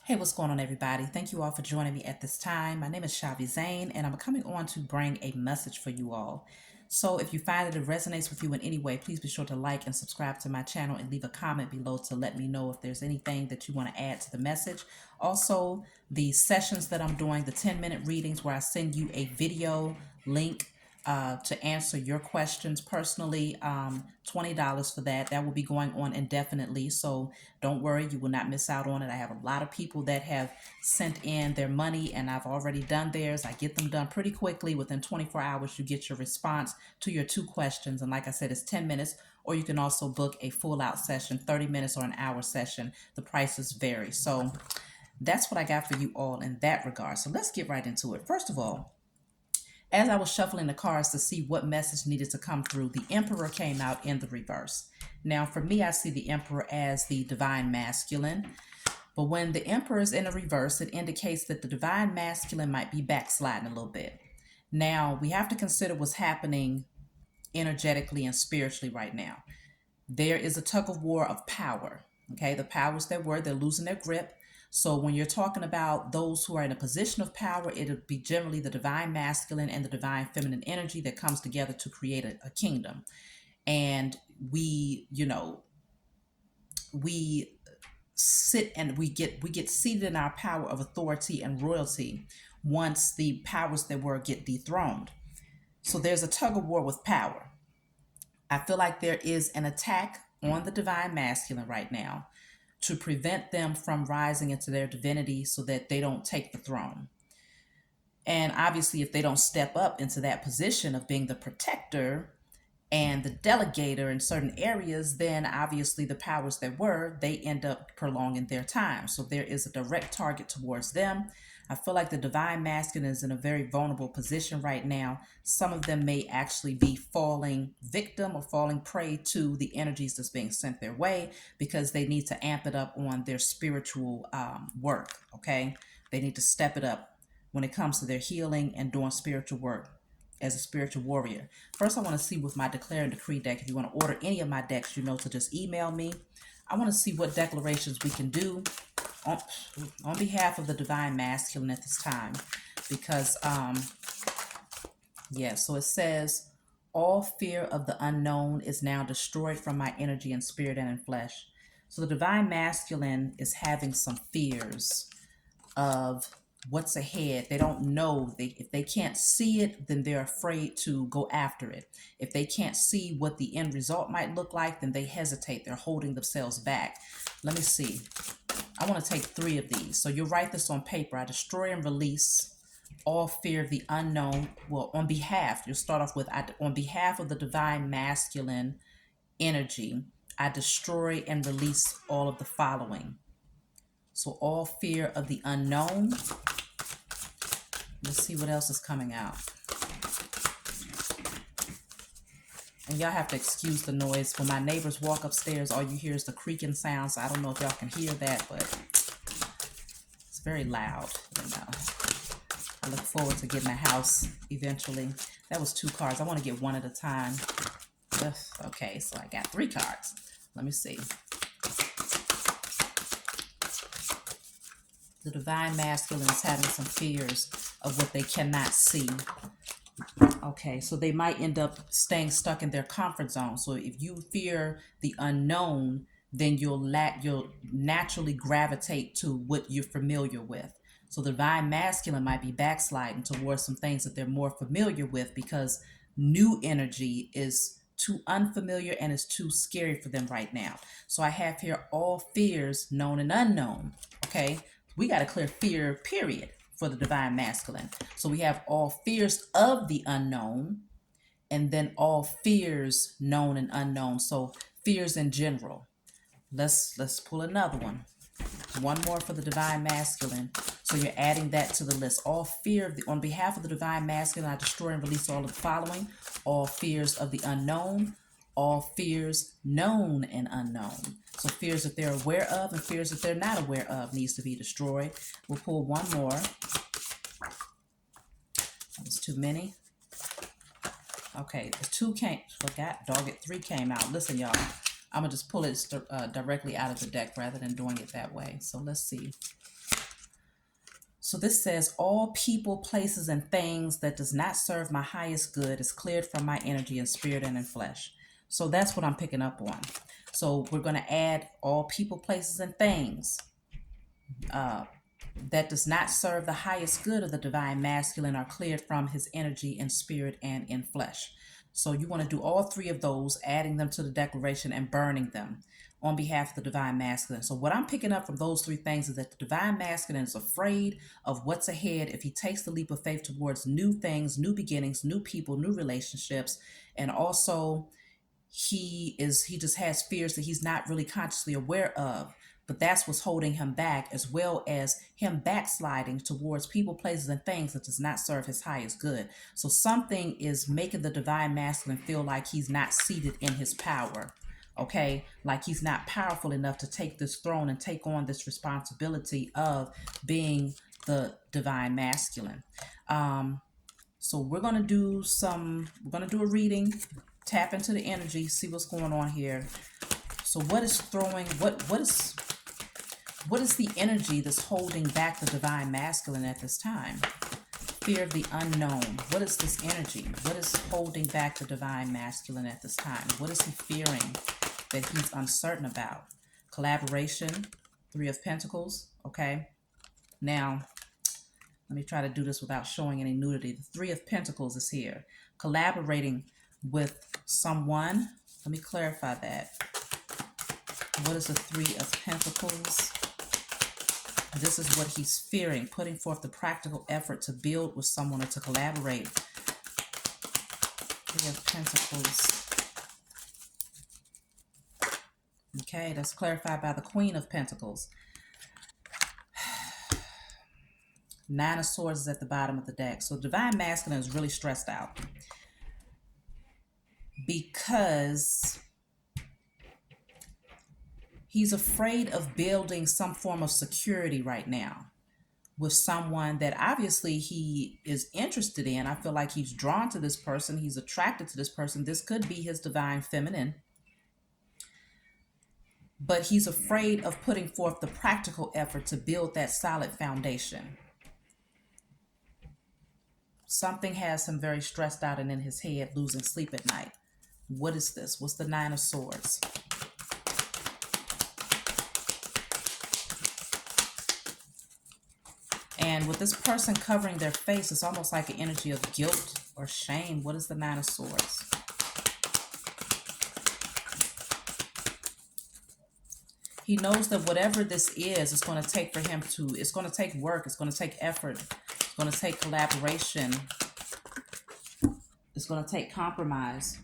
Hey, what's going on, everybody? Thank you all for joining me at this time. My name is Shavi Zane, and I'm coming on to bring a message for you all. So, if you find that it resonates with you in any way, please be sure to like and subscribe to my channel and leave a comment below to let me know if there's anything that you want to add to the message. Also, the sessions that I'm doing, the 10-minute readings where I send you a video link to answer your questions personally. $20 for that. That will be going on indefinitely. So don't worry, you will not miss out on it. I have a lot of people that have sent in their money and I've already done theirs. I get them done pretty quickly. Within 24 hours, you get your response to your 2 questions. And like I said, it's 10 minutes, or you can also book a full out session, 30 minutes or an hour session. The prices vary. So that's what I got for you all in that regard. So let's get right into it. First of all, as I was shuffling the cards to see what message needed to come through, the Emperor came out in the reverse. Now, for me, I see the Emperor as the divine masculine. But when the Emperor is in a reverse, it indicates that the divine masculine might be backsliding a little bit. Now, we have to consider what's happening energetically and spiritually right now. There is a tug of war of power. Okay, the powers that were, they're losing their grip. So when you're talking about those who are in a position of power, it'll be generally the divine masculine and the divine feminine energy that comes together to create a kingdom. And we sit and we get seated in our power of authority and royalty once the powers that were get dethroned. So there's a tug of war with power. I feel like there is an attack on the divine masculine right now to prevent them from rising into their divinity so that they don't take the throne. And obviously, if they don't step up into that position of being the protector and the delegator in certain areas, then obviously the powers that were, they end up prolonging their time. So there is a direct target towards them. I feel like the divine masculine is in a very vulnerable position right now. Some of them may actually be falling victim or falling prey to the energies that's being sent their way because they need to amp it up on their spiritual work, okay? They need to step it up when it comes to their healing and doing spiritual work as a spiritual warrior. First, I want to see with my Declare and Decree deck. If you want to order any of my decks, to just email me. I want to see what declarations we can do on behalf of the divine masculine at this time. Because, so it says, all fear of the unknown is now destroyed from my energy and spirit and in flesh. So the divine masculine is having some fears of what's ahead. They don't know. If they can't see it, then they're afraid to go after it. If they can't see what the end result might look like, then they hesitate. They're holding themselves back. Let me see. I want to take 3 of these. So you'll write this on paper. I destroy and release all fear of the unknown. Well, on behalf, you'll start off with, on behalf of the divine masculine energy, I destroy and release all of the following. So all fear of the unknown. Let's see what else is coming out. And y'all have to excuse the noise. When my neighbors walk upstairs, all you hear is the creaking sound. So I don't know if y'all can hear that, but it's very loud. I look forward to getting a house eventually. That was 2 cards. I want to get one at a time. Ugh, okay, so I got 3 cards. Let me see. The divine masculine is having some fears of what they cannot see. Okay, so they might end up staying stuck in their comfort zone. So if you fear the unknown, then you'll naturally gravitate to what you're familiar with. So the divine masculine might be backsliding towards some things that they're more familiar with because new energy is too unfamiliar and is too scary for them right now. So I have here all fears known and unknown. Okay, we got to clear fear, period, for the divine masculine. So we have all fears of the unknown and then all fears known and unknown. So fears in general. Let's pull another one. One more for the divine masculine. So you're adding that to the list. All fear on behalf of the divine masculine, I destroy and release all of the following. All fears of the unknown, all fears known and unknown. So fears that they're aware of and fears that they're not aware of needs to be destroyed. We'll pull one more. That was too many. Okay, the 2 came. Forgot, dog it, 3 came out. Listen, y'all. I'm going to just pull it directly out of the deck rather than doing it that way. So let's see. So this says, all people, places, and things that does not serve my highest good is cleared from my energy in spirit and in flesh. So that's what I'm picking up on. So we're going to add all people, places, and things that does not serve the highest good of the divine masculine are cleared from his energy in spirit and in flesh. So you want to do all three of those, adding them to the declaration and burning them on behalf of the divine masculine. So what I'm picking up from those three things is that the divine masculine is afraid of what's ahead if he takes the leap of faith towards new things, new beginnings, new people, new relationships, and also he just has fears that he's not really consciously aware of, but that's what's holding him back, as well as him backsliding towards people, places, and things that does not serve his highest good. So something is making the divine masculine feel like he's not seated in his power. Okay, like he's not powerful enough to take this throne and take on this responsibility of being the divine masculine. So we're going to do a reading, tap into the energy, see what's going on here. So what is the energy that's holding back the divine masculine at this time? Fear of the unknown. What is this energy? What is holding back the divine masculine at this time? What is he fearing that he's uncertain about? Collaboration, Three of Pentacles, okay? Now, let me try to do this without showing any nudity. The Three of Pentacles is here. Collaborating with someone. Let me clarify that. What is the Three of Pentacles? This is what he's fearing. Putting forth the practical effort to build with someone or to collaborate. Three of Pentacles. Okay, that's clarified by the Queen of Pentacles. Nine of Swords is at the bottom of the deck. So divine masculine is really stressed out because he's afraid of building some form of security right now with someone that obviously he is interested in. I feel like he's drawn to this person. He's attracted to this person. This could be his divine feminine. But he's afraid of putting forth the practical effort to build that solid foundation. Something has him very stressed out and in his head, losing sleep at night. What is this? What's the Nine of Swords? And with this person covering their face, it's almost like an energy of guilt or shame. What is the Nine of Swords? He knows that whatever this is, it's going to take for him to, it's going to take work, it's going to take effort, it's going to take collaboration, it's going to take compromise.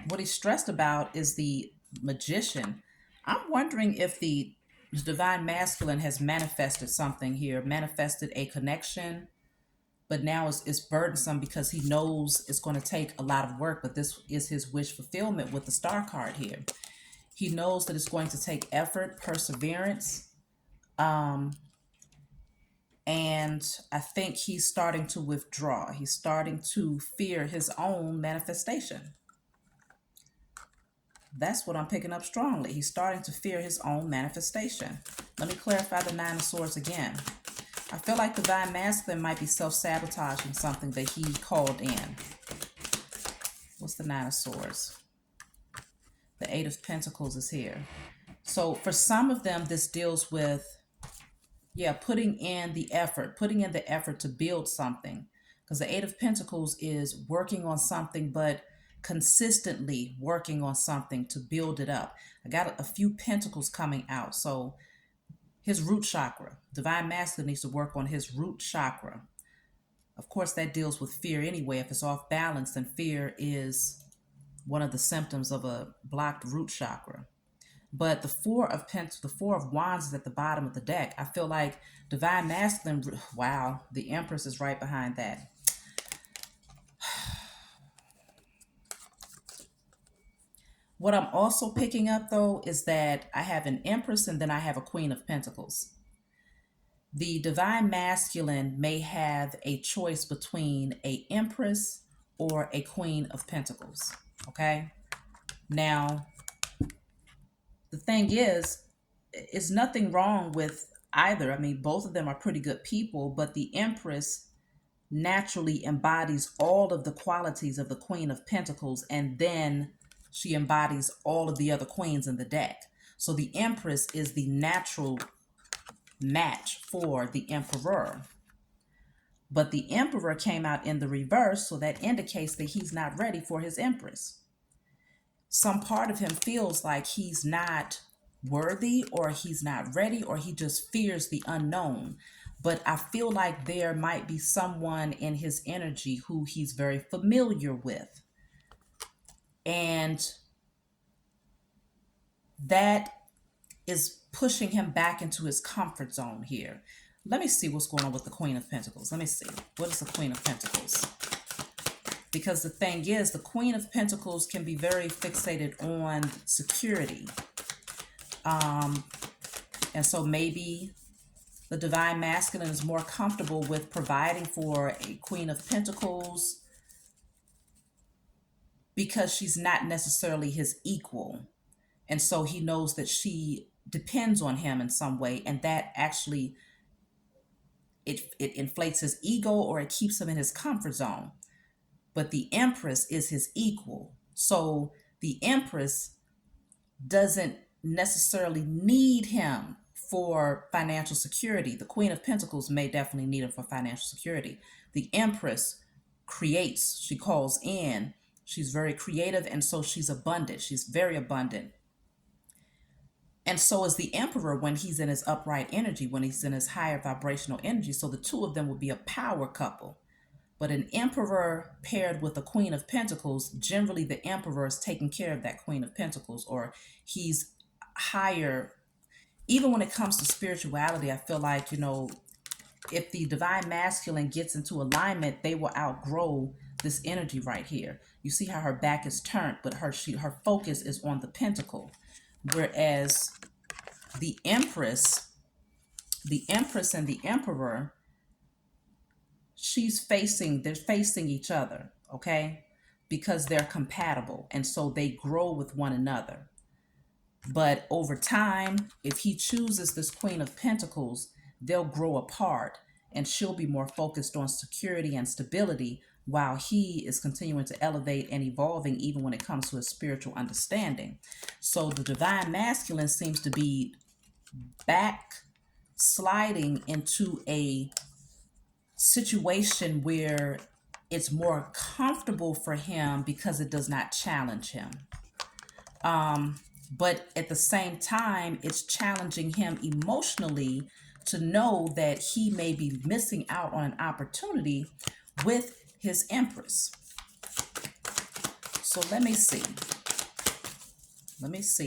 What he's stressed about is the Magician. I'm wondering if the divine masculine has manifested something here, manifested a connection, but now it's burdensome because he knows it's going to take a lot of work, but this is his wish fulfillment with the Star card here. He knows that it's going to take effort, perseverance, and I think he's starting to withdraw. He's starting to fear his own manifestation. That's what I'm picking up strongly. He's starting to fear his own manifestation. Let me clarify the Nine of Swords again. I feel like the divine masculine might be self-sabotaging something that he called in. What's the Nine of Swords? The Eight of Pentacles is here. So for some of them, this deals with, putting in the effort to build something. Because the Eight of Pentacles is working on something, but consistently working on something to build it up. I got a few pentacles coming out. So his root chakra, divine masculine needs to work on his root chakra. Of course, that deals with fear anyway. If it's off balance, then fear is one of the symptoms of a blocked root chakra. But the Four of Wands is at the bottom of the deck. I feel like divine masculine, wow, the Empress is right behind that. What I'm also picking up, though, is that I have an Empress and then I have a Queen of Pentacles. The divine masculine may have a choice between a Empress or a Queen of Pentacles. Okay? Now, the thing is nothing wrong with either. I mean, both of them are pretty good people, but the Empress naturally embodies all of the qualities of the Queen of Pentacles, and then she embodies all of the other queens in the deck. So the Empress is the natural match for the Emperor. But the Emperor came out in the reverse, so that indicates that he's not ready for his Empress. Some part of him feels like he's not worthy, or he's not ready, or he just fears the unknown. But I feel like there might be someone in his energy who he's very familiar with. And that is pushing him back into his comfort zone here. Let me see what's going on with the Queen of Pentacles. Let me see. What is the Queen of Pentacles? Because the thing is, the Queen of Pentacles can be very fixated on security. And so maybe the Divine Masculine is more comfortable with providing for a Queen of Pentacles because she's not necessarily his equal. And so he knows that she depends on him in some way, and that actually it inflates his ego, or it keeps him in his comfort zone. But the Empress is his equal. So the Empress doesn't necessarily need him for financial security. The Queen of Pentacles may definitely need him for financial security. The Empress creates, she calls in, she's very creative, and so she's abundant. She's very abundant. And so is the Emperor when he's in his upright energy, when he's in his higher vibrational energy. So the two of them will be a power couple. But an Emperor paired with a Queen of Pentacles, generally the Emperor is taking care of that Queen of Pentacles, or he's higher. Even when it comes to spirituality, I feel like, if the Divine Masculine gets into alignment, they will outgrow this energy right here. You see how her back is turned, but her focus is on the Pentacle. Whereas the Empress and the Emperor, they're facing each other, okay? Because they're compatible, and so they grow with one another. But over time, if he chooses this Queen of Pentacles, they'll grow apart, and she'll be more focused on security and stability, while he is continuing to elevate and evolving, even when it comes to his spiritual understanding. So the Divine Masculine seems to be sliding into a situation where it's more comfortable for him because it does not challenge him. But at the same time, it's challenging him emotionally to know that he may be missing out on an opportunity with his Empress. So let me see.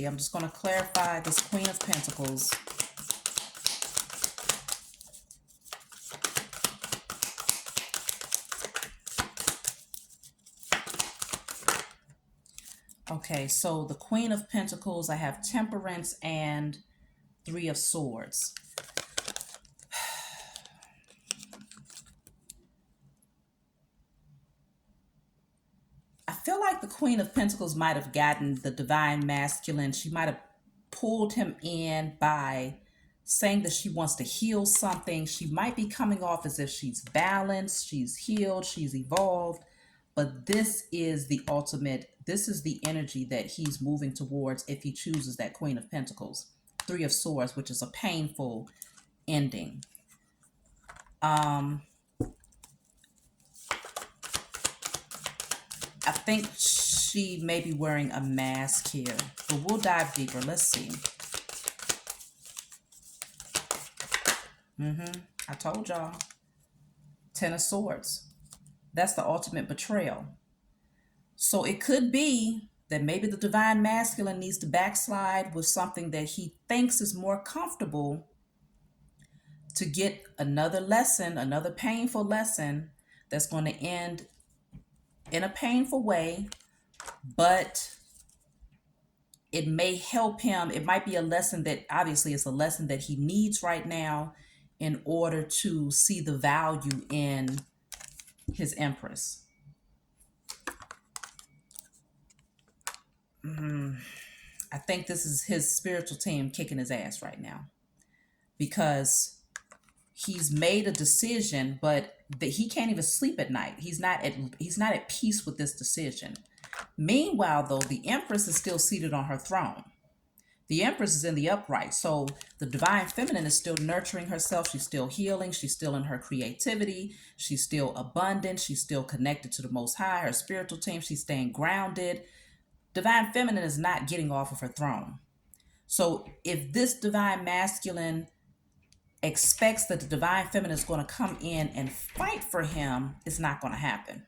I'm just going to clarify this Queen of Pentacles. Okay, so the Queen of Pentacles, I have Temperance and Three of Swords. I feel like the Queen of Pentacles might have gotten the Divine Masculine. She might have pulled him in by saying that she wants to heal something. She might be coming off as if she's balanced, she's healed, she's evolved. But this is the ultimate, this is the energy that he's moving towards if he chooses that Queen of Pentacles. Three of Swords, which is a painful ending. I think she may be wearing a mask here, but we'll dive deeper. Let's see. I told y'all. Ten of Swords. That's the ultimate betrayal. So it could be that maybe the Divine Masculine needs to backslide with something that he thinks is more comfortable to get another lesson, another painful lesson that's going to end in a painful way, but it may help him. It might be a lesson that obviously is a lesson that he needs right now in order to see the value in his Empress. I think this is his spiritual team kicking his ass right now. because he's made a decision, but that he can't even sleep at night. He's not at peace with this decision. Meanwhile, though, the Empress is still seated on her throne. The Empress is in the upright. So the divine feminine is still nurturing herself. She's still healing. She's still in her creativity. She's still abundant. She's still connected to the Most High, her spiritual team. She's staying grounded. Divine feminine is not getting off of her throne. So if this divine masculine expects that the divine feminine is going to come in and fight for him, it's not going to happen.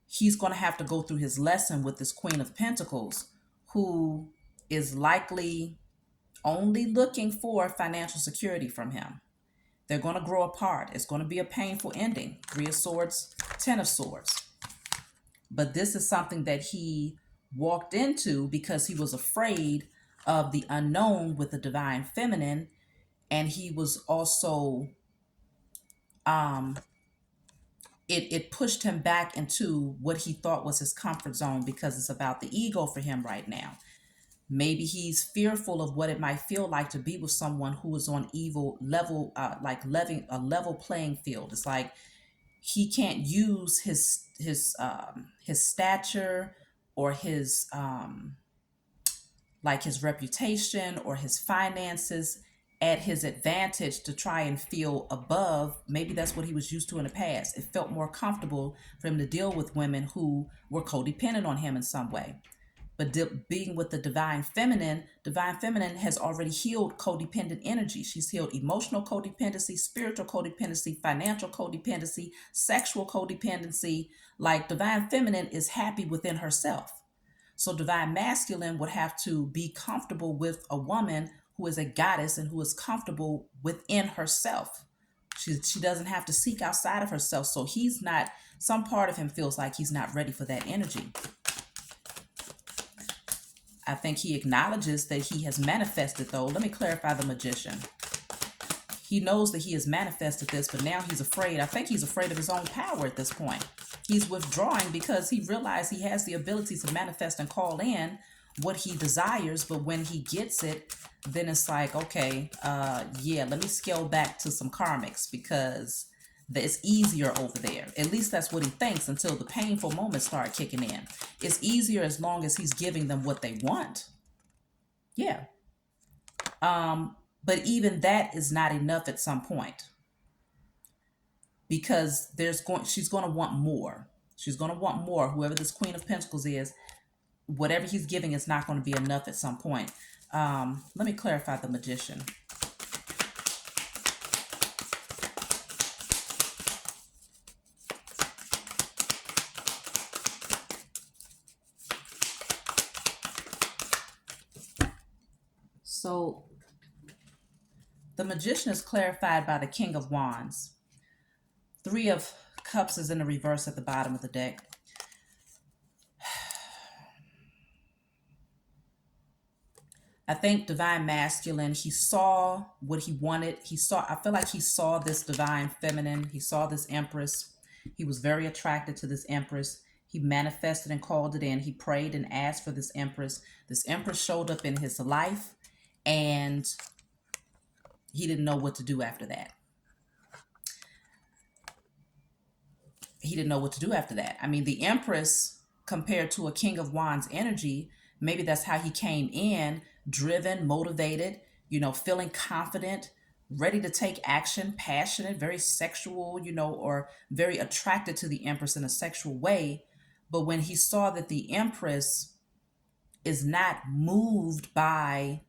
He's going to have to go through his lesson with this Queen of Pentacles, who is likely only looking for financial security from him. They're going to grow apart. It's going to be a painful ending. 3 of Swords, 10 of Swords. But this is something that he walked into because he was afraid of the unknown with the divine feminine. And he was also, it pushed him back into what he thought was his comfort zone, because it's about the ego for him right now. Maybe he's fearful of what it might feel like to be with someone who is on evil level, like a level playing field. It's like he can't use his stature or his like his reputation or his finances at his advantage to try and feel above. Maybe that's what he was used to in the past. It felt more comfortable for him to deal with women who were codependent on him in some way. But being with the divine feminine has already healed codependent energy. She's healed emotional codependency, spiritual codependency, financial codependency, sexual codependency. Like, divine feminine is happy within herself. So divine masculine would have to be comfortable with a woman who is a goddess and who is comfortable within herself. She doesn't have to seek outside of herself. So he's not, some part of him feels like he's not ready for that energy. I think he acknowledges that he has manifested, though. Let me clarify the Magician. He knows that he has manifested this, but now he's afraid. I think he's afraid of his own power at this point. He's withdrawing because he realized he has the ability to manifest and call in what he desires, but when he gets it, then it's like, okay, yeah, let me scale back to some karmics because it's easier over there. At least that's what he thinks, until the painful moments start kicking in. It's easier as long as he's giving them what they want. Yeah. But even that is not enough at some point, because she's going to want more. She's going to want more. Whoever this Queen of Pentacles is, whatever he's giving is not going to be enough at some point. Let me clarify the Magician. So the Magician is clarified by the King of Wands. 3 of Cups is in the reverse at the bottom of the deck. I think divine masculine, he saw what he wanted. I feel like he saw this divine feminine. He saw this Empress. He was very attracted to this Empress. He manifested and called it in. He prayed and asked for this Empress. This Empress showed up in his life, and he didn't know what to do after that. I mean, the Empress, compared to a King of Wands energy, maybe that's how he came in, driven, motivated, feeling confident, ready to take action, passionate, very sexual, or very attracted to the Empress in a sexual way. But when he saw that the Empress is not moved by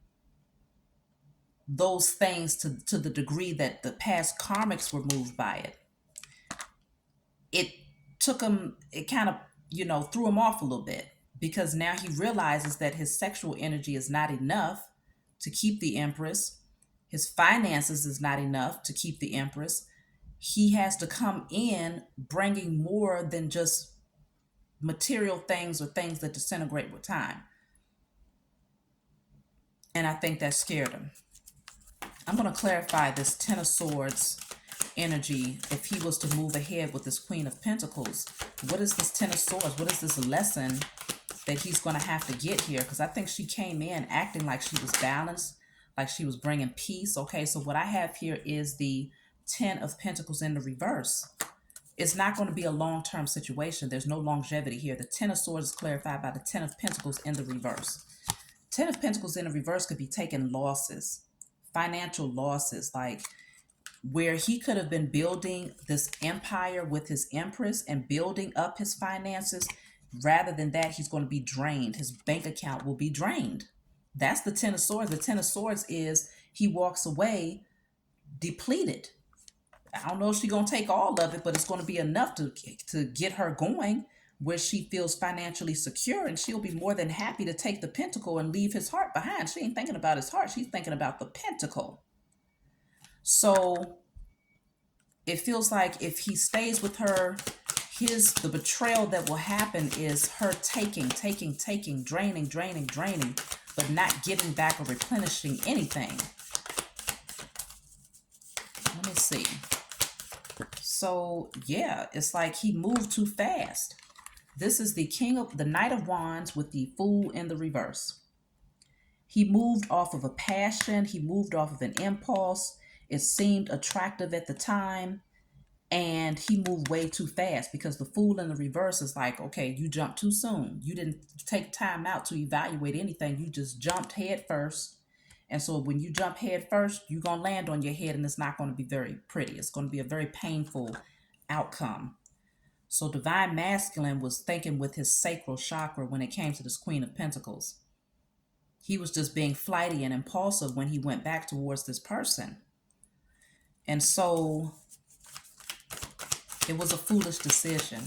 those things to the degree that the past karmics were moved by it, it kind of, threw him off a little bit, because now he realizes that his sexual energy is not enough to keep the Empress. His finances is not enough to keep the Empress. He has to come in bringing more than just material things or things that disintegrate with time. And I think that scared him. I'm going to clarify this 10 of Swords energy. If he was to move ahead with this Queen of Pentacles, what is this 10 of Swords? What is this lesson that he's going to have to get here? Because I think she came in acting like she was balanced, like she was bringing peace. Okay, so what I have here is the Ten of Pentacles in the reverse. It's not going to be a long-term situation. There's no longevity here. The Ten of Swords is clarified by the Ten of Pentacles in the reverse. Ten of Pentacles in the reverse could be taking losses, financial losses, like where he could have been building this empire with his Empress and building up his finances. Rather than that, he's going to be drained. His bank account will be drained. That's the Ten of Swords. The Ten of Swords is he walks away depleted. I don't know if she's going to take all of it, but it's going to be enough to get her going where she feels financially secure, and she'll be more than happy to take the pentacle and leave his heart behind. She ain't thinking about his heart. She's thinking about the pentacle. So it feels like if he stays with her, the betrayal that will happen is her taking, draining, but not giving back or replenishing anything. Let me see. So yeah, it's like he moved too fast. This is the Knight of Wands with the Fool in the reverse. He moved off of a passion. He moved off of an impulse. It seemed attractive at the time. And he moved way too fast, because the Fool in the reverse is like, okay, you jumped too soon. You didn't take time out to evaluate anything. You just jumped head first. And so when you jump head first, you're going to land on your head, and it's not going to be very pretty. It's going to be a very painful outcome. So Divine Masculine was thinking with his sacral chakra when it came to this Queen of Pentacles. He was just being flighty and impulsive when he went back towards this person. And so it was a foolish decision.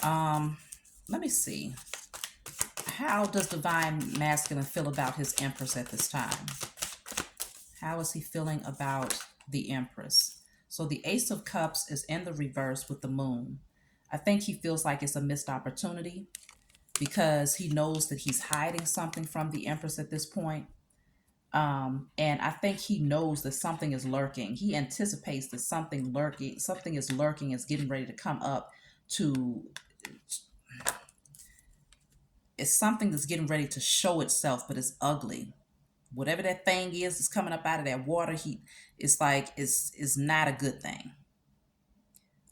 Let me see. How does Divine Masculine feel about his Empress at this time? How is he feeling about the Empress? So the Ace of Cups is in the reverse with the Moon. I think he feels like it's a missed opportunity because he knows that he's hiding something from the Empress at this point. And I think he knows that something is lurking. He anticipates that something is lurking, is getting ready to come up it's something that's getting ready to show itself, but it's ugly. Whatever that thing is coming up out of that water, it's not a good thing.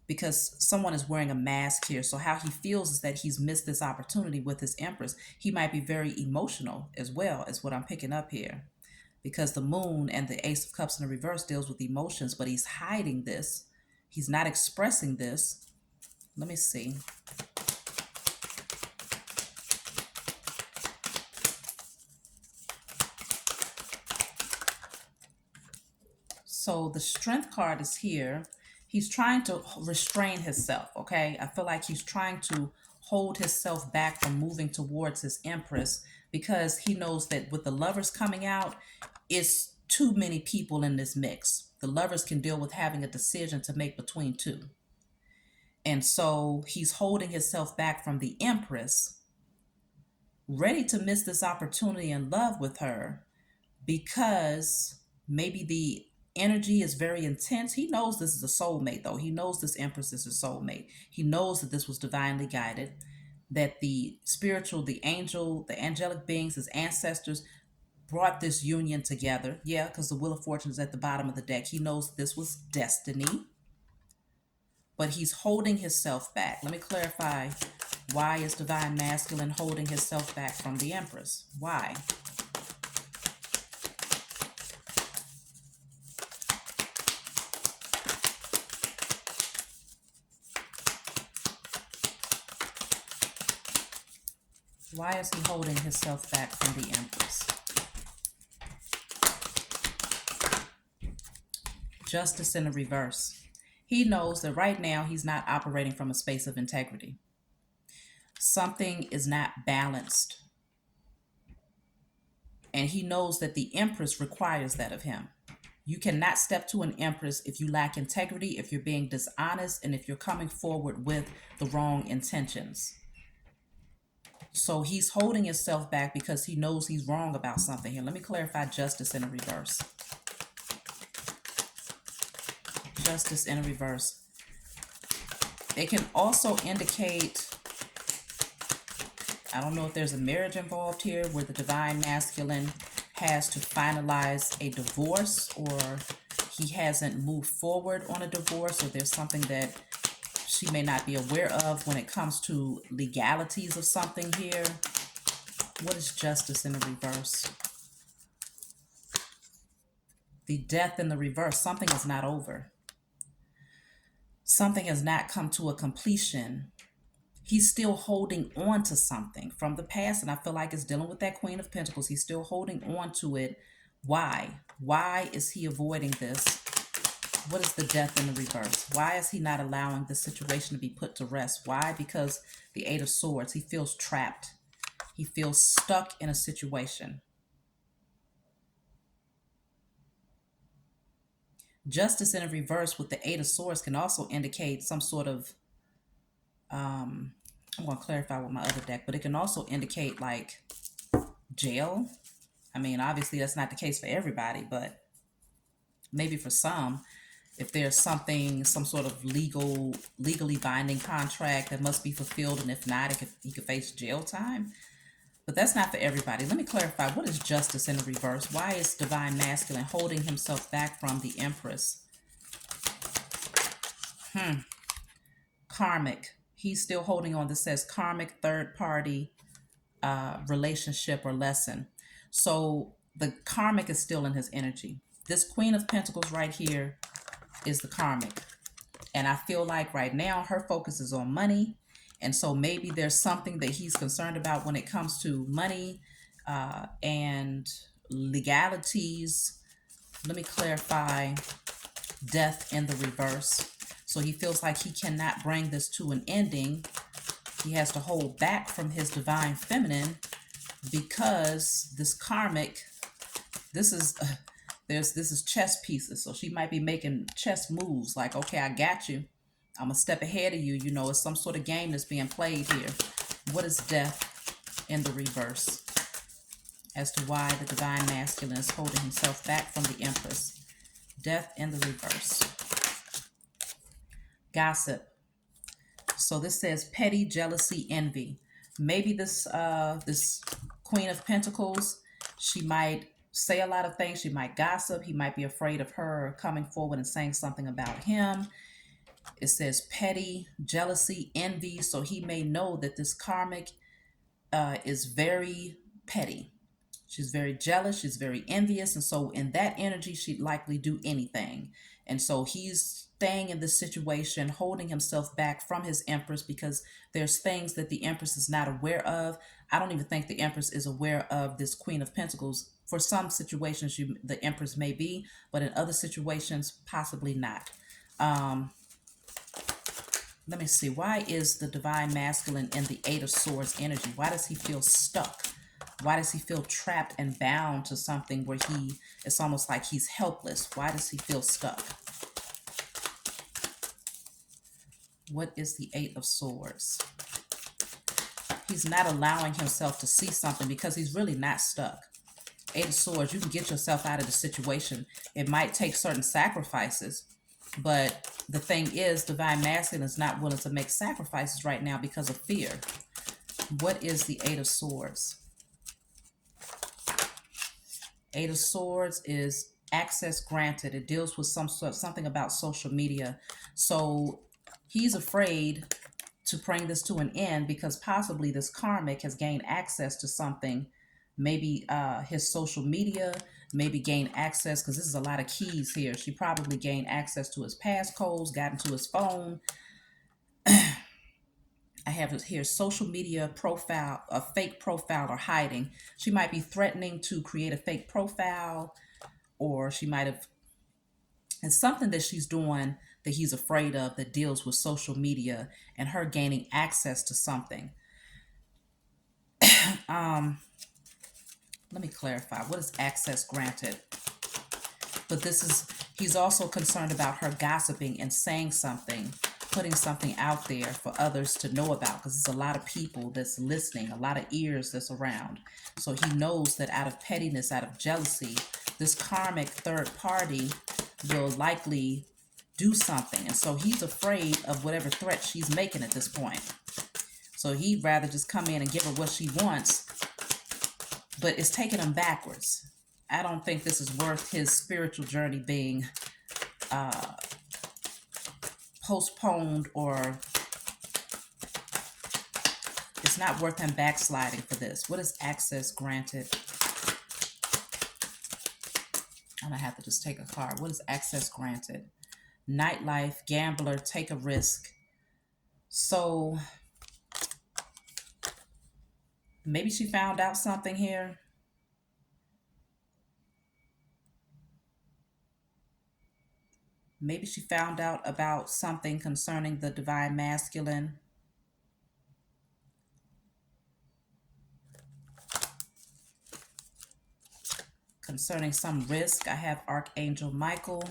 Because someone is wearing a mask here. So how he feels is that he's missed this opportunity with his Empress. He might be very emotional as well, is what I'm picking up here. Because the Moon and the Ace of Cups in the reverse deals with emotions, but he's hiding this. He's not expressing this. Let me see. So the Strength card is here. He's trying to restrain himself, okay? I feel like he's trying to hold himself back from moving towards his Empress because he knows that with the Lovers coming out, it's too many people in this mix. The Lovers can deal with having a decision to make between two. And so he's holding himself back from the Empress, ready to miss this opportunity in love with her because maybe the energy is very intense. He knows this is a soulmate, though. He knows this Empress is a soulmate. He knows that this was divinely guided, that the spiritual, the angel, the angelic beings, his ancestors brought this union together. Yeah, because the Wheel of Fortune is at the bottom of the deck. He knows this was destiny, but he's holding himself back. Let me clarify. Why is Divine Masculine holding himself back from the Empress? Why? Why is he holding himself back from the Empress? Justice in the reverse. He knows that right now he's not operating from a space of integrity. Something is not balanced. And he knows that the Empress requires that of him. You cannot step to an Empress if you lack integrity, if you're being dishonest, and if you're coming forward with the wrong intentions. So he's holding himself back because he knows he's wrong about something here. Let me clarify justice in a reverse. Justice in a reverse. It can also indicate, I don't know if there's a marriage involved here where the Divine Masculine has to finalize a divorce, or he hasn't moved forward on a divorce, or there's something that she may not be aware of when it comes to legalities of something here. What is justice in the reverse? The death in the reverse. Something is not over. Something has not come to a completion. He's still holding on to something from the past, and I feel like it's dealing with that Queen of Pentacles. He's still holding on to it. Why? Why is he avoiding this? What is the death in the reverse? Why is he not allowing the situation to be put to rest? Why? Because the Eight of Swords, he feels trapped. He feels stuck in a situation. Justice in a reverse with the Eight of Swords can also indicate some sort of, I'm going to clarify with my other deck, but it can also indicate like jail. I mean, obviously that's not the case for everybody, but maybe for some, if there's something, some sort of legally binding contract that must be fulfilled, and if not, he could face jail time. But that's not for everybody. Let me clarify. What is justice in the reverse? Why is Divine Masculine holding himself back from the Empress? Karmic. He's still holding on. This says karmic third party relationship or lesson. So the karmic is still in his energy. This Queen of Pentacles right here is the karmic. And I feel like right now her focus is on money. And so maybe there's something that he's concerned about when it comes to money and legalities. Let me clarify. Death in the reverse. So he feels like he cannot bring this to an ending. He has to hold back from his divine feminine because this karmic, this is chess pieces. So she might be making chess moves like, okay, I got you. I'm a step ahead of you. You know, it's some sort of game that's being played here. What is death in the reverse? As to why the Divine Masculine is holding himself back from the Empress. Death in the reverse. Gossip. So this says petty, jealousy, envy. Maybe this Queen of Pentacles, she might say a lot of things. She might gossip. He might be afraid of her coming forward and saying something about him. It says petty, jealousy, envy. So he may know that this karmic is very petty. She's very jealous. She's very envious. And so in that energy, she'd likely do anything. And so he's staying in this situation, holding himself back from his Empress because there's things that the Empress is not aware of. I don't even think the Empress is aware of this Queen of Pentacles. For some situations, the Empress may be, but in other situations, possibly not. Let me see. Why is the Divine Masculine in the Eight of Swords energy? Why does he feel stuck? Why does he feel trapped and bound to something where it's almost like he's helpless? Why does he feel stuck? What is the Eight of Swords? He's not allowing himself to see something because he's really not stuck. Eight of Swords, you can get yourself out of the situation. It might take certain sacrifices, but the thing is, Divine Masculine is not willing to make sacrifices right now because of fear. What is the Eight of Swords? Eight of Swords is access granted. It deals with something about social media. So he's afraid to bring this to an end because possibly this karmic has gained access to something. Maybe his social media, maybe gain access, because this is a lot of keys here. She probably gained access to his passcodes, got into his phone. I have here social media profile, a fake profile or hiding. She might be threatening to create a fake profile, or she might have, it's something that she's doing that he's afraid of that deals with social media and her gaining access to something. Let me clarify. What is access granted? But he's also concerned about her gossiping and saying something, putting something out there for others to know about, because there's a lot of people that's listening, a lot of ears that's around. So he knows that out of pettiness, out of jealousy, this karmic third party will likely do something. And so he's afraid of whatever threat she's making at this point. So he'd rather just come in and give her what she wants, but it's taking him backwards. I don't think this is worth his spiritual journey being postponed, or it's not worth him backsliding for this. What is access granted? I'm going to have to just take a card. What is access granted? Nightlife, gambler, take a risk. So maybe she found out something here. Maybe she found out about something concerning the divine masculine. Concerning some risk, I have Archangel Michael.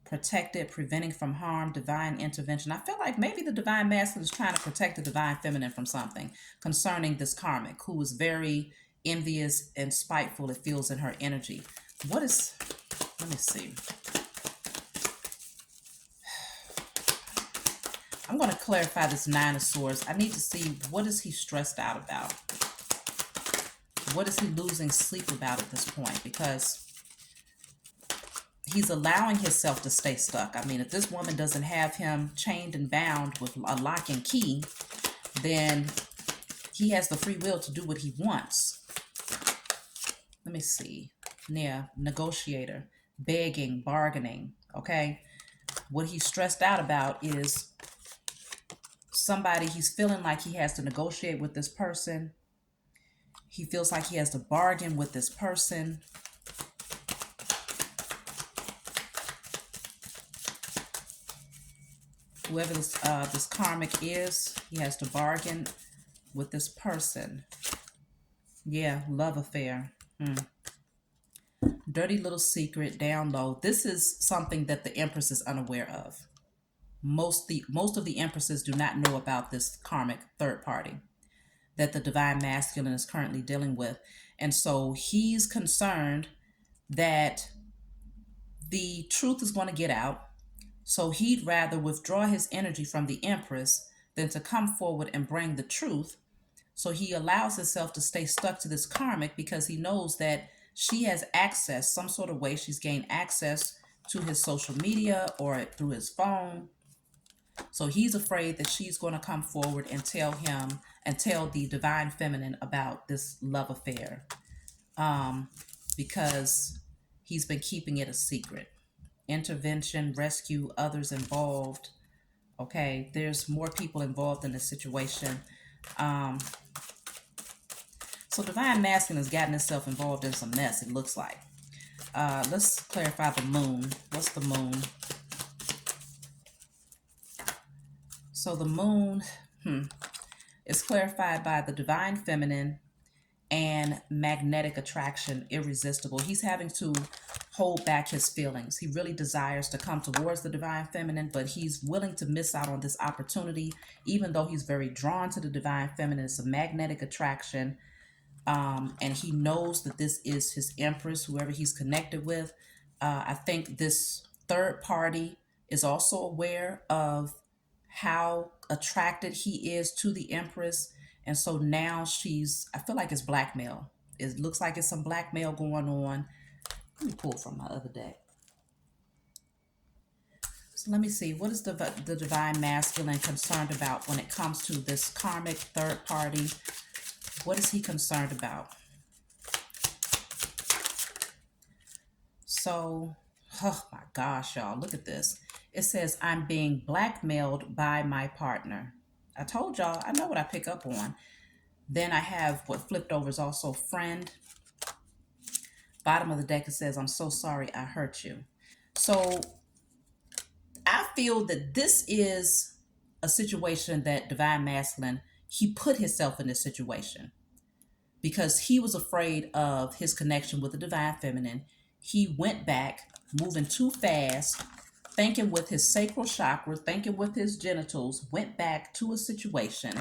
Protected, preventing from harm, divine intervention. I feel like maybe the divine masculine is trying to protect the divine feminine from something concerning this karmic, who is very envious and spiteful, it feels in her energy. What is, let me see. I'm going to clarify this Nine of Swords. I need to see, what is he stressed out about? What is he losing sleep about at this point? Because he's allowing himself to stay stuck. I mean, if this woman doesn't have him chained and bound with a lock and key, then he has the free will to do what he wants. Let me see. Yeah, negotiator, begging, bargaining, okay? What he's stressed out about is somebody, he's feeling like he has to negotiate with this person. He feels like he has to bargain with this person. Whoever this karmic is, he has to bargain with this person. Yeah, love affair. Dirty little secret down low. This is something that the Empress is unaware of. Most of the Empresses do not know about this karmic third party that the divine masculine is currently dealing with. And so he's concerned that the truth is going to get out. So he'd rather withdraw his energy from the Empress than to come forward and bring the truth. So he allows himself to stay stuck to this karmic because he knows that she has access, some sort of way she's gained access to his social media or through his phone. So he's afraid that she's going to come forward and tell him and tell the divine feminine about this love affair, because he's been keeping it a secret. Intervention, rescue, others involved. Okay, there's more people involved in this situation. So divine masculine has gotten itself involved in some mess, it looks like. Let's clarify the moon. What's the moon? So the moon is clarified by the divine feminine and magnetic attraction, irresistible. He's having to hold back his feelings. He really desires to come towards the divine feminine, but he's willing to miss out on this opportunity, even though he's very drawn to the divine feminine. It's a magnetic attraction. And he knows that this is his Empress, whoever he's connected with. I think this third party is also aware of how attracted he is to the Empress. And so now I feel like it's blackmail. It looks like it's some blackmail going on. Let me pull from my other deck. So let me see. What is the divine masculine concerned about when it comes to this karmic third party? What is he concerned about? So, oh my gosh, y'all, look at this. It says, I'm being blackmailed by my partner. I told y'all, I know what I pick up on. Then I have what flipped over is also friend. Bottom of the deck, it says, I'm so sorry I hurt you. So I feel that this is a situation that divine masculine, he put himself in this situation because he was afraid of his connection with the divine feminine. He went back, moving too fast, thinking with his sacral chakra, thinking with his genitals, went back to a situation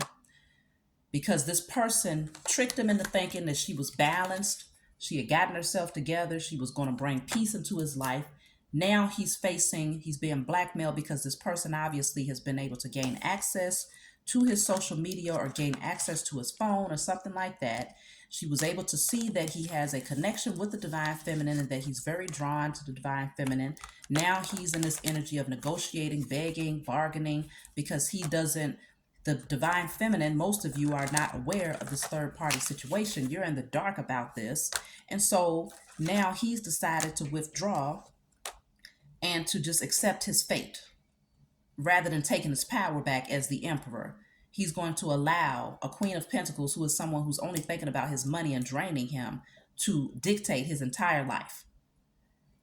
because this person tricked him into thinking that she was balanced. She had gotten herself together. She was going to bring peace into his life. Now he's being blackmailed because this person obviously has been able to gain access to his social media or gain access to his phone or something like that. She was able to see that he has a connection with the divine feminine and that he's very drawn to the divine feminine. Now he's in this energy of negotiating, begging, bargaining, because he doesn't, the divine feminine, most of you are not aware of this third party situation. You're in the dark about this. And so now he's decided to withdraw and to just accept his fate rather than taking his power back as the emperor. He's going to allow a Queen of Pentacles, who is someone who's only thinking about his money and draining him, to dictate his entire life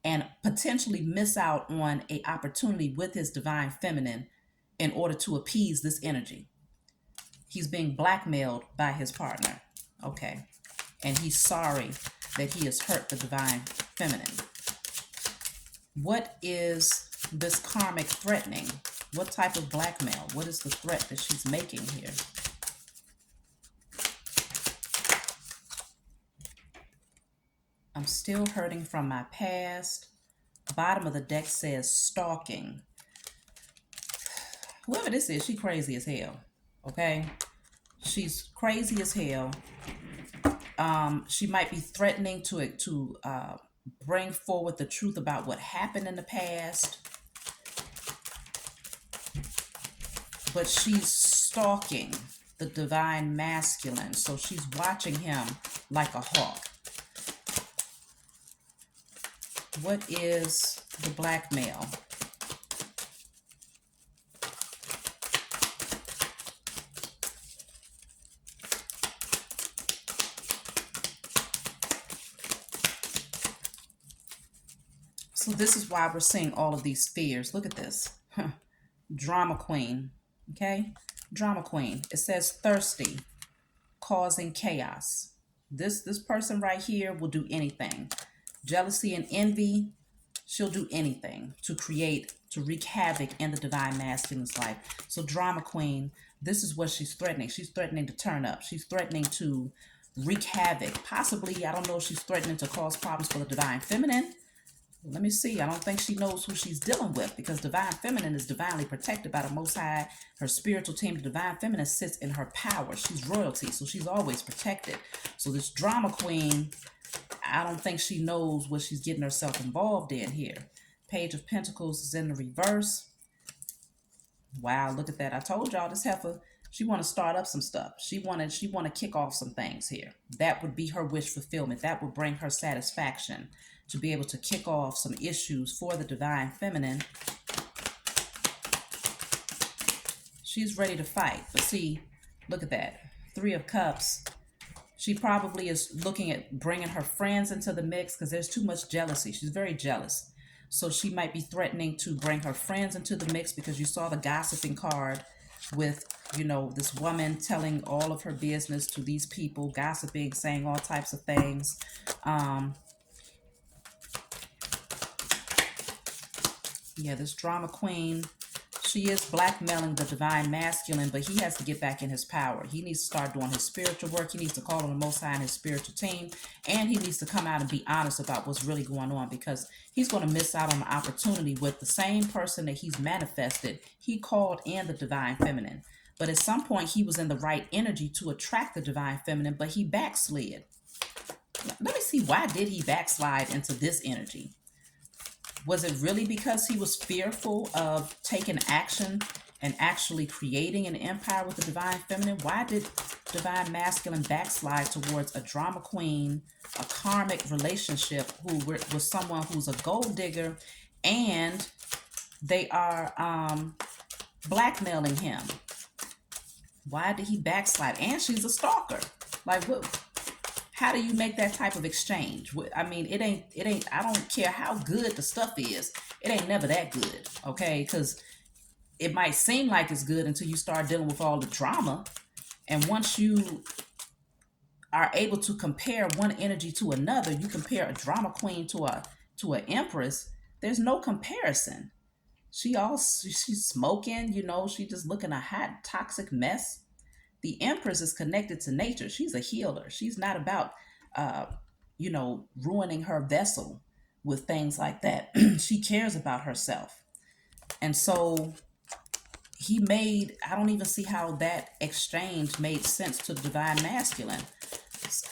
and potentially miss out on a opportunity with his divine feminine in order to appease this energy. He's being blackmailed by his partner. Okay. And he's sorry that he has hurt the divine feminine. What is this karmic threatening? What type of blackmail? What is the threat that she's making here? I'm still hurting from my past. Bottom of the deck says stalking. Whoever this is, she crazy as hell. Okay? She's crazy as hell. She might be threatening to bring forward the truth about what happened in the past. But she's stalking the divine masculine. So she's watching him like a hawk. What is the blackmail? So this is why we're seeing all of these fears. Look at this. Drama queen. Okay? Drama queen. It says thirsty, causing chaos. This person right here will do anything. Jealousy and envy, she'll do anything to wreak havoc in the divine masculine's life. So drama queen, this is what she's threatening. She's threatening to turn up. She's threatening to wreak havoc. Possibly, I don't know if she's threatening to cause problems for the divine feminine. Let me see. I don't think she knows who she's dealing with, because divine feminine is divinely protected by the Most High. Her spiritual team, the divine feminine, sits in her power. She's royalty, so she's always protected. So this drama queen, I don't think she knows what she's getting herself involved in here. Page of Pentacles is in the reverse. Wow, look at that. I told y'all this heifer, she want to start up some stuff. She want to kick off some things here. That would be her wish fulfillment. That would bring her satisfaction, to be able to kick off some issues for the divine feminine. She's ready to fight. But see, look at that. 3 of Cups. She probably is looking at bringing her friends into the mix, because there's too much jealousy. She's very jealous. So she might be threatening to bring her friends into the mix, because you saw the gossiping card with, this woman telling all of her business to these people, gossiping, saying all types of things. Yeah, this drama queen, she is blackmailing the divine masculine, but he has to get back in his power. He needs to start doing his spiritual work. He needs to call on the Most High and his spiritual team. And he needs to come out and be honest about what's really going on, because he's going to miss out on the opportunity with the same person that he's manifested. He called in the divine feminine. But at some point, he was in the right energy to attract the divine feminine, but he backslid. Let me see, why did he backslide into this energy? Was it really because he was fearful of taking action and actually creating an empire with the divine feminine? Why did divine masculine backslide towards a drama queen, a karmic relationship with someone who's a gold digger, and they are blackmailing him? Why did he backslide? And she's a stalker. Like, what? How do you make that type of exchange? I mean, it ain't, I don't care how good the stuff is. It ain't never that good, okay? Because it might seem like it's good until you start dealing with all the drama. And once you are able to compare one energy to another, you compare a drama queen to an empress, there's no comparison. She's smoking, she just looking a hot, toxic mess. The Empress is connected to nature. She's a healer. She's not about, ruining her vessel with things like that. She cares about herself. And so he made, I don't even see how that exchange made sense to the divine masculine.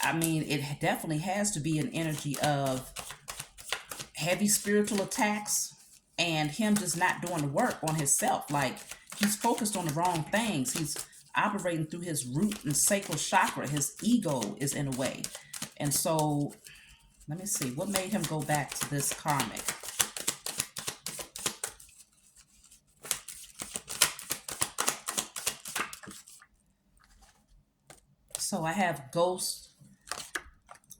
I mean, it definitely has to be an energy of heavy spiritual attacks and him just not doing the work on himself. Like, he's focused on the wrong things. He's operating through his root and sacral chakra. His ego is in a way. And so, let me see, what made him go back to this karmic? So I have ghost,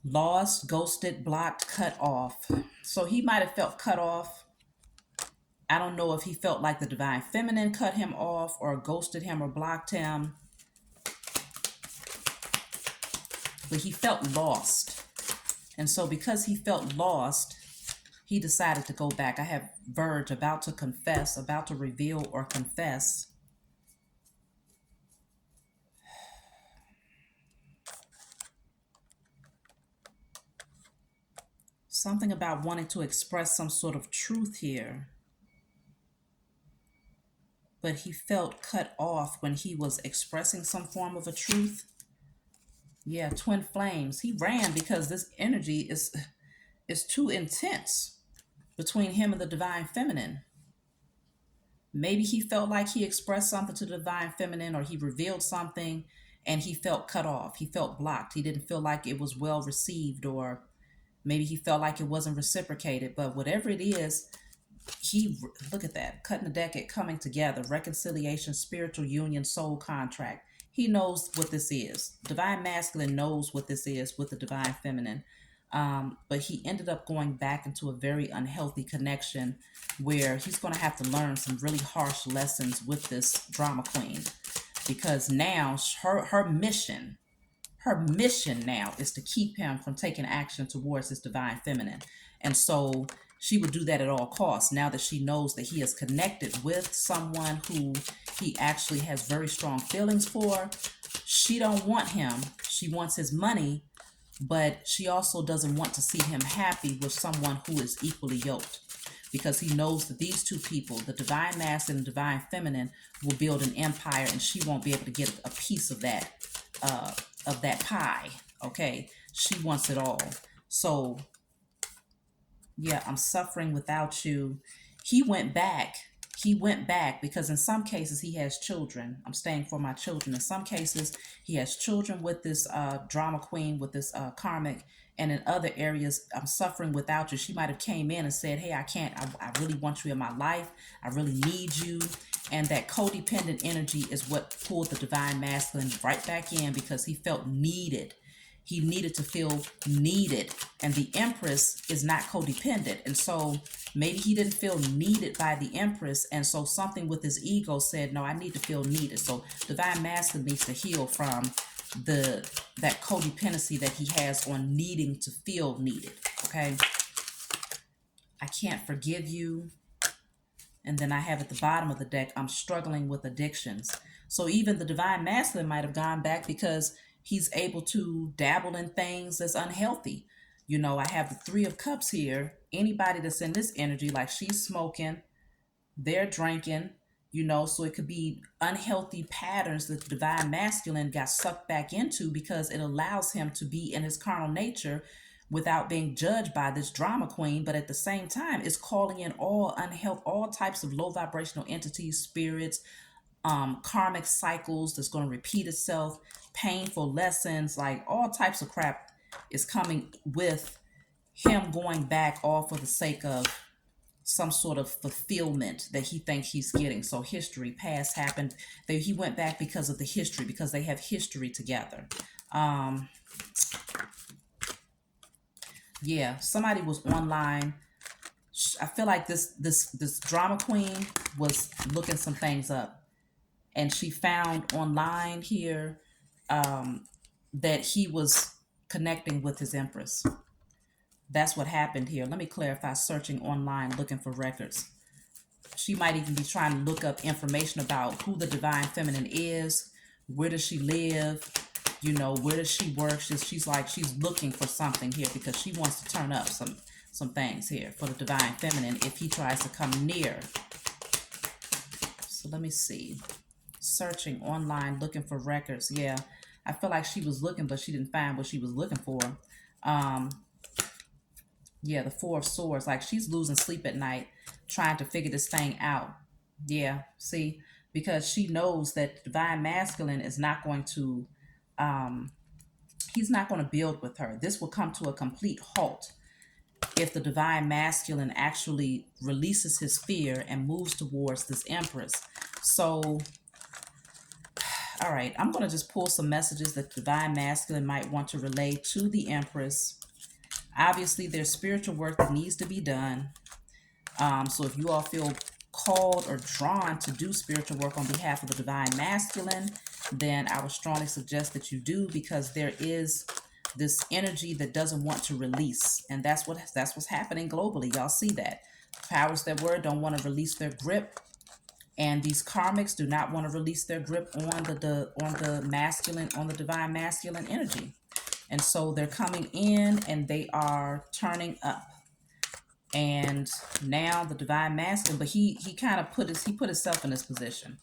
lost, ghosted, blocked, cut off. So he might have felt cut off. I don't know if he felt like the divine feminine cut him off or ghosted him or blocked him, but he felt lost. And so because he felt lost, he decided to go back. I have Verge, about to confess, about to reveal or confess. Something about wanting to express some sort of truth here. But he felt cut off when he was expressing some form of a truth. Yeah, twin flames. He ran because this energy is too intense between him and the divine feminine. Maybe he felt like he expressed something to the divine feminine, or he revealed something and he felt cut off. He felt blocked. He didn't feel like it was well received, or maybe he felt like it wasn't reciprocated. But whatever it is, look at that, cutting the deck at coming together, reconciliation, spiritual union, soul contract. He knows what this is. Divine masculine knows what this is with the divine feminine. But he ended up going back into a very unhealthy connection where he's going to have to learn some really harsh lessons with this drama queen, because now her mission now is to keep him from taking action towards his divine feminine. And so she would do that at all costs. Now that she knows that he is connected with someone who he actually has very strong feelings for, she don't want him. She wants his money, but she also doesn't want to see him happy with someone who is equally yoked, because he knows that these two people, the divine masculine and divine feminine, will build an empire, and she won't be able to get a piece of that pie. Okay, she wants it all. So yeah, I'm suffering without you. He went back. He went back because in some cases he has children. I'm staying for my children. In some cases he has children with this drama queen, with this karmic. And in other areas, I'm suffering without you. She might have came in and said, hey, I can't, I really want you in my life. I really need you. And that codependent energy is what pulled the divine masculine right back in, because he felt needed. He needed to feel needed. And the Empress is not codependent. And so maybe he didn't feel needed by the Empress. And so something with his ego said, no, I need to feel needed. So divine masculine needs to heal from that codependency that he has on needing to feel needed. Okay. I can't forgive you. And then I have at the bottom of the deck, I'm struggling with addictions. So even the divine masculine might have gone back because he's able to dabble in things that's unhealthy. You know, I have the Three of Cups here. Anybody that's in this energy, like she's smoking, they're drinking, you know, so it could be unhealthy patterns that the divine masculine got sucked back into, because it allows him to be in his carnal nature without being judged by this drama queen. But at the same time, it's calling in all all types of low vibrational entities, spirits, karmic cycles that's going to repeat itself, painful lessons, like all types of crap is coming with him going back all for the sake of some sort of fulfillment that he thinks he's getting. So history, past happened. He went back because of the history, because they have history together. Yeah, somebody was online. I feel like this drama queen was looking some things up, and she found online here that he was connecting with his Empress. That's what happened here. Let me clarify, searching online, looking for records. She might even be trying to look up information about who the divine feminine is, where does she live, you know, where does she work. She's looking for something here, because she wants to turn up some things here for the divine feminine if he tries to come near. So let me see. Searching online, looking for records. Yeah, I feel like she was looking, but she didn't find what she was looking for. Um, yeah, the Four of Swords. Like she's losing sleep at night trying to figure this thing out. Yeah, see, because she knows that the divine masculine is not going to, um, he's not going to build with her. This will come to a complete halt if the divine masculine actually releases his fear and moves towards this Empress. So, all right, I'm going to just pull some messages that the divine masculine might want to relay to the Empress. Obviously, there's spiritual work that needs to be done. So if you all feel called or drawn to do spiritual work on behalf of the divine masculine, then I would strongly suggest that you do, because there is this energy that doesn't want to release, and that's what's happening globally. Y'all see that powers that were don't want to release their grip, and these karmics do not want to release their grip on the masculine, on the divine masculine energy, and so they're coming in and they are turning up. And now the divine masculine, but he kind of put himself in this position.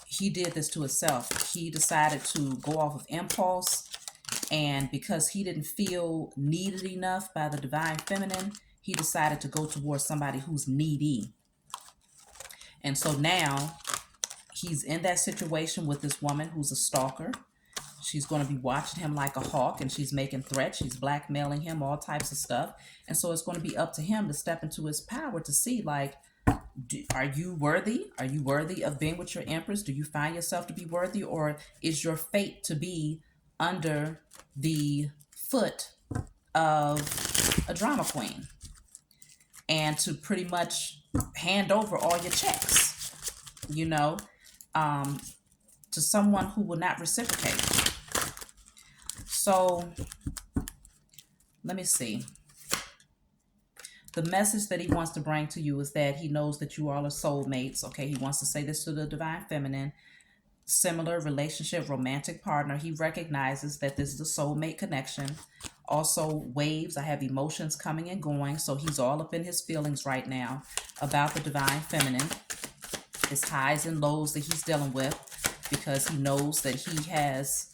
He did this to himself. He decided to go off of impulse, and because he didn't feel needed enough by the divine feminine, he decided to go towards somebody who's needy. And so now he's in that situation with this woman who's a stalker. She's going to be watching him like a hawk, and she's making threats. She's blackmailing him, all types of stuff. And so it's going to be up to him to step into his power to see, like, are you worthy? Are you worthy of being with your Empress? Do you find yourself to be worthy, or is your fate to be under the foot of a drama queen and to pretty much hand over all your checks, you know, to someone who will not reciprocate? So let me see. The message that he wants to bring to you is that he knows that you all are soulmates. Okay, he wants to say this to the divine feminine. Similar relationship, romantic partner. He recognizes that this is a soulmate connection. Also, waves. I have emotions coming and going. So he's all up in his feelings right now about the divine feminine. His highs and lows that he's dealing with, because he knows that he has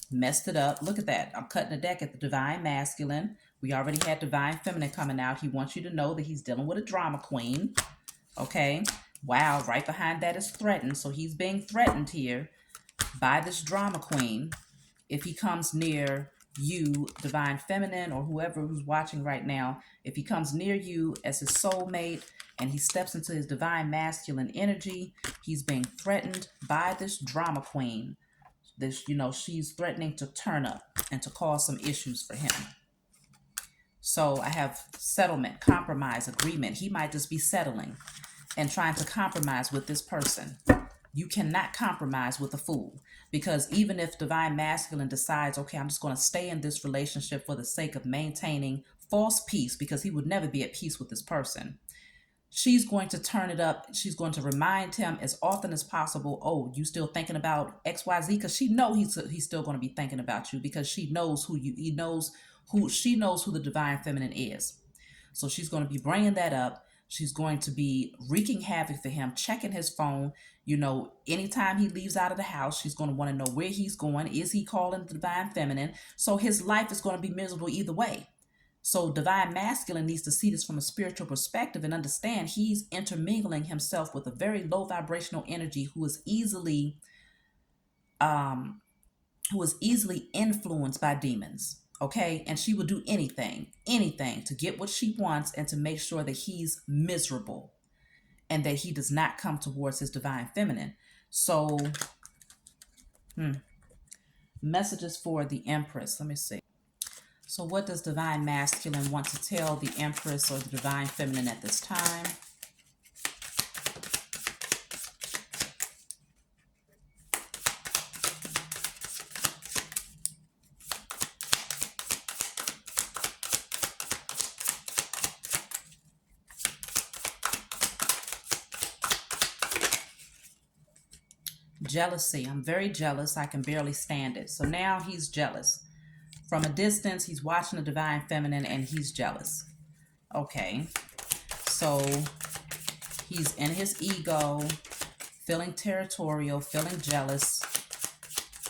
messed it up. Look at that. I'm cutting the deck at the divine masculine. We already had divine feminine coming out. He wants you to know that he's dealing with a drama queen. Okay. Wow. Right behind that is threatened. So he's being threatened here by this drama queen. If he comes near you, divine feminine, or whoever who's watching right now, if he comes near you as his soulmate and he steps into his divine masculine energy, he's being threatened by this drama queen. This, she's threatening to turn up and to cause some issues for him. So I have settlement, compromise, agreement. He might just be settling and trying to compromise with this person. You cannot compromise with a fool, because even if divine masculine decides, okay, I'm just going to stay in this relationship for the sake of maintaining false peace, because he would never be at peace with this person, she's going to turn it up. She's going to remind him as often as possible, oh, you still thinking about XYZ? Because she knows he's still going to be thinking about you, because she knows who she knows who the divine feminine is. So she's going to be bringing that up. She's going to be wreaking havoc for him, checking his phone. Anytime he leaves out of the house, she's going to want to know where he's going. Is he calling the divine feminine? So his life is going to be miserable either way. So divine masculine needs to see this from a spiritual perspective and understand he's intermingling himself with a very low vibrational energy who is easily influenced by demons. Okay, and she will do anything to get what she wants and to make sure that he's miserable and that he does not come towards his divine feminine. So, messages for the Empress. Let me see. So what does divine masculine want to tell the Empress or the divine feminine at this time? Jealousy. I'm very jealous. I can barely stand it. So now he's jealous. From a distance, he's watching the divine feminine and he's jealous. Okay. So he's in his ego. feeling territorial, feeling jealous.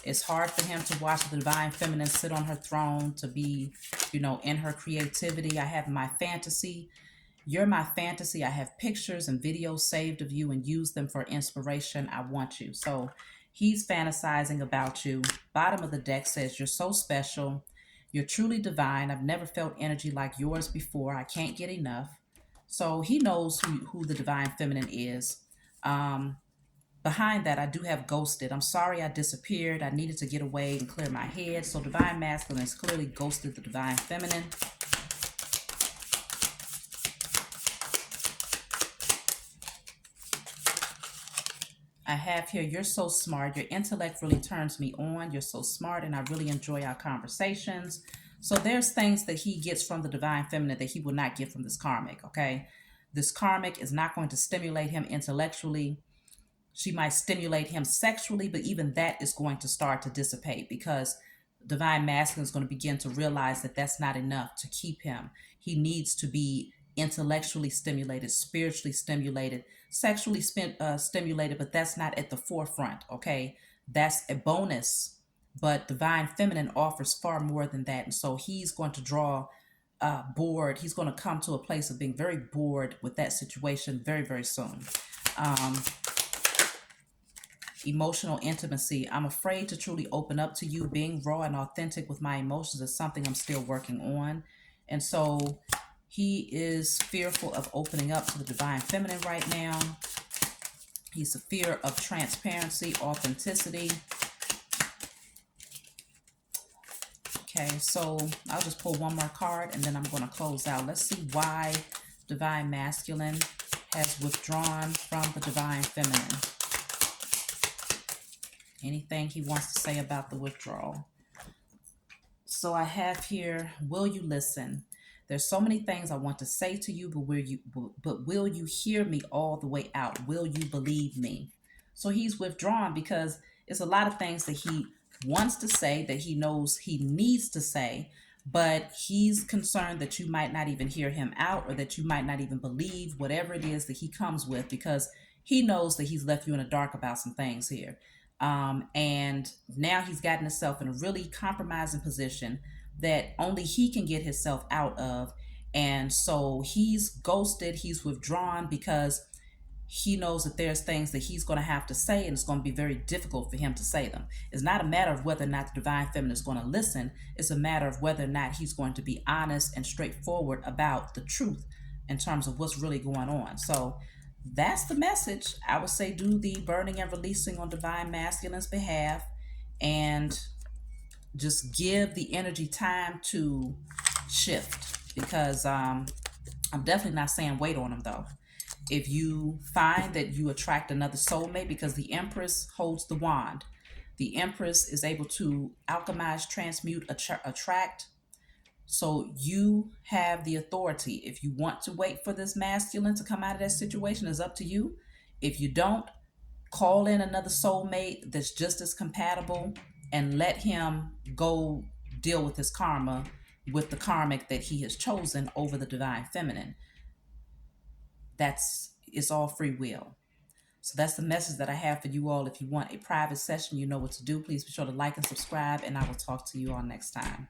It's hard for him to watch the divine feminine sit on her throne, to be, in her creativity. I have my fantasy. You're my fantasy. I have pictures and videos saved of you and use them for inspiration. I want you. So he's fantasizing about you. Bottom of the deck says you're so special. You're truly divine. I've never felt energy like yours before. I can't get enough. So he knows who the divine feminine is. Behind that, I do have ghosted. I'm sorry I disappeared. I needed to get away and clear my head. So divine masculine has clearly ghosted the divine feminine. I have here, you're so smart. Your intellect really turns me on. You're so smart, and I really enjoy our conversations. So there's things that he gets from the divine feminine that he will not get from this karmic, okay? This karmic is not going to stimulate him intellectually. She might stimulate him sexually, but even that is going to start to dissipate because divine masculine is going to begin to realize that that's not enough to keep him. He needs to be intellectually stimulated, spiritually stimulated, sexually stimulated, but that's not at the forefront, okay? That's a bonus, but divine feminine offers far more than that. And so he's going to draw bored. He's going to come to a place of being very bored with that situation very, very soon. Emotional intimacy. I'm afraid to truly open up to you. Being raw and authentic with my emotions is something I'm still working on. And so he is fearful of opening up to the divine feminine right now. He's a fear of transparency, authenticity. Okay, so I'll just pull one more card and then I'm going to close out. Let's see why divine masculine has withdrawn from the divine feminine. Anything he wants to say about the withdrawal. So I have here, will you listen? There's so many things I want to say to you, but will you hear me all the way out? Will you believe me? So he's withdrawn because it's a lot of things that he wants to say, that he knows he needs to say, but he's concerned that you might not even hear him out, or that you might not even believe whatever it is that he comes with, because he knows that he's left you in the dark about some things here. And now he's gotten himself in a really compromising position that only he can get himself out of. And so he's ghosted, he's withdrawn because he knows that there's things that he's going to have to say, and it's going to be very difficult for him to say them. It's not a matter of whether or not the divine feminine is going to listen. It's a matter of whether or not he's going to be honest and straightforward about the truth in terms of what's really going on. So that's the message. I would say do the burning and releasing on divine masculine's behalf, and just give the energy time to shift, because I'm definitely not saying wait on him though. If you find that you attract another soulmate, because the Empress holds the wand, the Empress is able to alchemize, transmute, attract. So you have the authority. If you want to wait for this masculine to come out of that situation, it's up to you. If you don't, call in another soulmate that's just as compatible and let him go deal with his karma with the karmic that he has chosen over the divine feminine. It's all free will. So that's the message that I have for you all. If you want a private session, you know what to do. Please be sure to like and subscribe, and I will talk to you all next time.